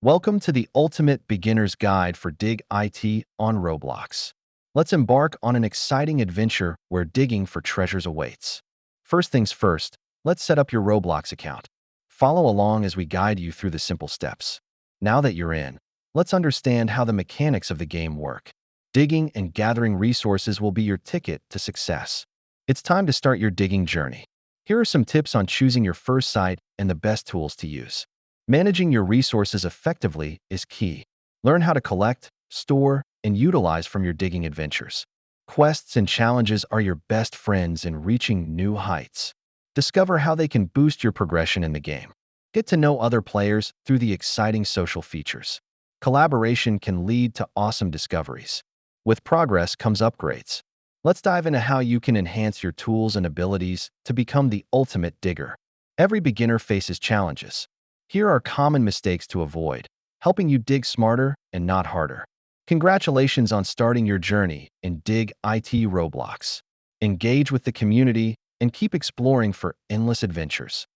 Welcome to the ultimate beginner's guide for Dig IT on Roblox. Let's embark on an exciting adventure where digging for treasures awaits. First things first, let's set up your Roblox account. Follow along as we guide you through the simple steps. Now that you're in, let's understand how the mechanics of the game work. Digging and gathering resources will be your ticket to success. It's time to start your digging journey. Here are some tips on choosing your first site and the best tools to use. Managing your resources effectively is key. Learn how to collect, store, and utilize from your digging adventures. Quests and challenges are your best friends in reaching new heights. Discover how they can boost your progression in the game. Get to know other players through the exciting social features. Collaboration can lead to awesome discoveries. With progress comes upgrades. Let's dive into how you can enhance your tools and abilities to become the ultimate digger. Every beginner faces challenges. Here are common mistakes to avoid, helping you dig smarter and not harder. Congratulations on starting your journey in Dig IT Roblox. Engage with the community and keep exploring for endless adventures.